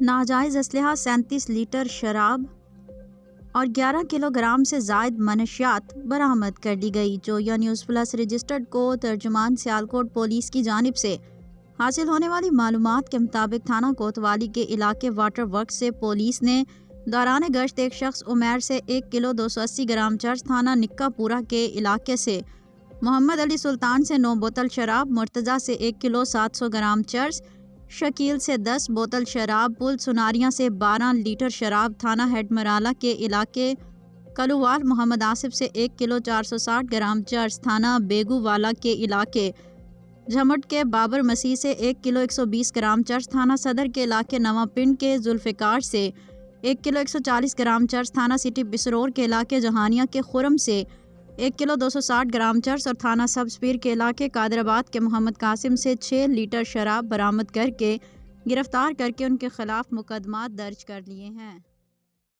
ناجائز اسلحہ 37 لیٹر شراب اور 11 کلو گرام سے زائد منشیات برآمد کر لی گئی۔ جویا نیوز پلس رجسٹرڈ کو ترجمان سیالکوٹ پولیس کی جانب سے حاصل ہونے والی معلومات کے مطابق تھانہ کوتوالی کے علاقے واٹر ورکس سے پولیس نے دوران گشت ایک شخص عمیر سے 1 کلو 280 گرام چرس، تھانہ نکا پورہ کے علاقے سے محمد علی سلطان سے 9 بوتل شراب، مرتضیٰ سے 1 کلو 700 گرام چرس، شکیل سے 10 بوتل شراب، پل سناریاں سے 12 لیٹر شراب، تھانہ ہیڈ مرالا کے علاقے کلووال محمد آصف سے 1 کلو 460 گرام چرس، تھانہ بیگو والا کے علاقے جھمٹ کے بابر مسیح سے 1 کلو 120 گرام چرس، تھانہ صدر کے علاقے نواں پنڈ کے ذوالفقار سے 1 کلو 140 گرام چرس، تھانہ سٹی بسرور کے علاقے جہانیہ کے خرم سے 1 کلو 260 گرام چرس اور تھانہ سبز پیر کے علاقے قادر آباد کے محمد قاسم سے 6 لیٹر شراب برآمد کر کے گرفتار کر کے ان کے خلاف مقدمات درج کر لیے ہیں۔